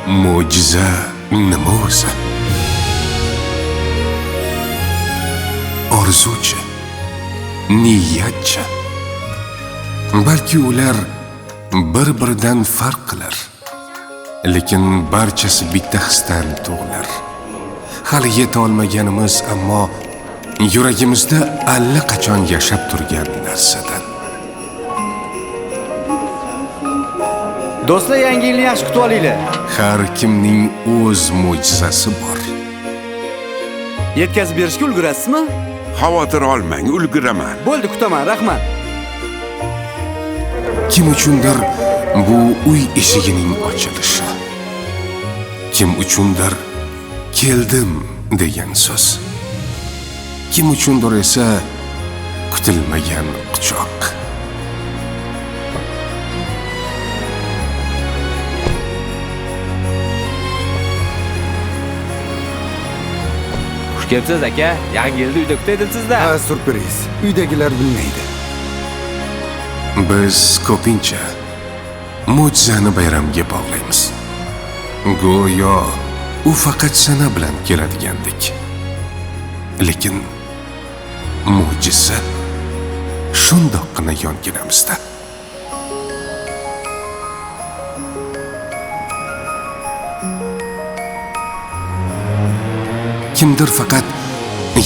Mo'jiza nima o'zi? Orzuchi, niyatchi. Balki ular bir-biridan farq qilar, lekin barchasi bitta hisdan tug'ilar. Hali yeta olmaganimiz, ammo yuragimizda allaqachon yashab turgan narsadan. Do'stlar, yangi yilni yaxshi kutib olinglar. Har kimning o'z mo'jizasi bor. Yetkazib berishga ulgurasizmi? Xavotir olmang, ulguraman. Bo'ldi, kutaman, rahmat. Kim uchundir bu uy eshigining ochilishi. Kim uchundir keldim degan so'z. Kim uchundir esa kutilmagan quchoq. Xush kelibsiz aka. Yangi yilda uyda kutayapsizda. Ha, surpriz. Uydagilar bilmaydi. Biz ko'pincha mo'jizani bayramga bog'laymiz. Go'yo u faqat sana bilan keladigandek. Lekin mo'jiza shundoqqina yonginamizda. Kimdir faqat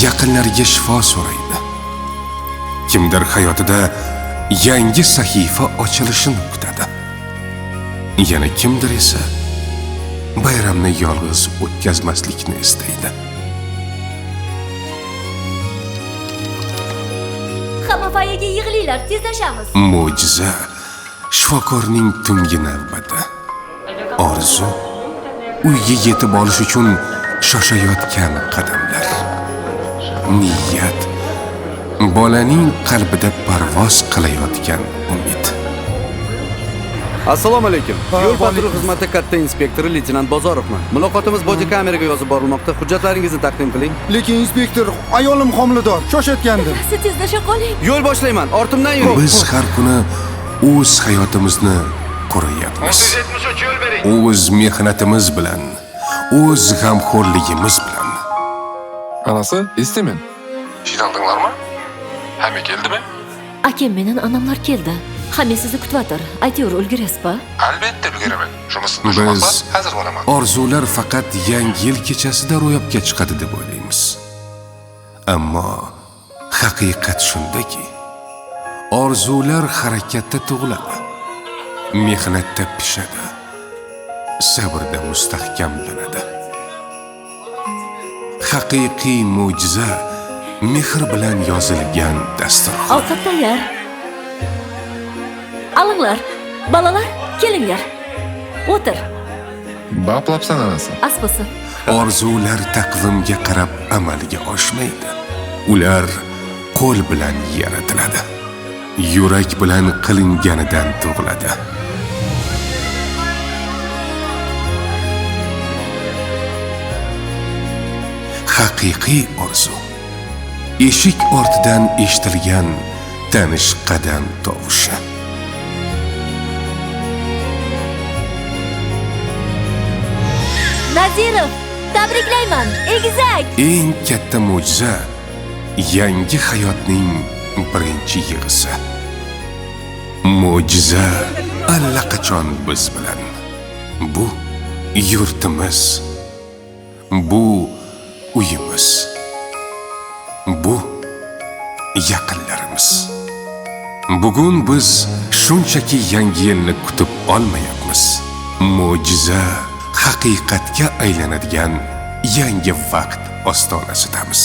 yaqinlariga shifo so'raydi. Kimdir hayotida yangi sahifa ochilishini kutadi. Yana kimdir esa bayramni yolg'iz o'tkazmaslikni istaydi. Hamma foyaga yig'ilinglar, tezlashamiz. Mo'jiza shifokorning tungi navbati. Orzu uyga yetib olish uchun shoshayotgan qadamlar. Niyat bolaning qalbida parvoz qilayotgan umid. Assalomu alaykum. Yo'l patrul xizmati katta inspektori leytenant Bozorovman. Muloqotimiz bodi kameraga yozib borilmoqda. Hujjatlaringizni taqdim qiling. Lekin inspektor, ayolim homilador, shoshayotgandim. Siz tezlasha qoling. Yo'l boshlayman. Ortimdan yuring. Biz har kuni o'z hayotimizni qurayapmiz. 673 yo'l bering. O'z mehnatimiz bilan, o'z g'amxo'rligimiz bilan. Anasi, estimen. Shidaldinglarmi? Hamma keldimi? Akem mening onamlar keldi. Hamma sizni kutvatir. Aytyor, ulgurasizmi? Albatta ulguraman. Shumasini Biz hazır bo'laman. orzular faqat yangi yil kechasida ro'yobga chiqadi deb o'ylaymiz. Ammo haqiqat shundaki, orzular harakatda tug'iladi, mehnatda pishadi, sabrda mustahkamlanadi. Haqiqiy mo'jiza mehr bilan yozilgan dasturxon. Ovqat tayyor. Alinglar, balalar, kelinglar. O'tir. Baplabsan anasi. Asbasi. Orzular taqvimga qarab amalga oshmaydi. Ular qo'l bilan yaratiladi. Yurak bilan qilinganidan tug'iladi. Haqiqiy orzu eshik ortidan eshitilgan tanish qadam tovushi. Nazirov, tabriklayman. Egizak. Eng katta mo'jiza yangi hayotning birinchi yig'isi. Mo'jiza allaqachon biz bilan. Bu yurtimiz. Bu uyimiz. Bu yaqinlarimiz. Bugun biz shunchaki yangi yilni kutib olmayapmiz. Mo'jiza haqiqatga aylanadigan yangi vaqt ostonasidamiz.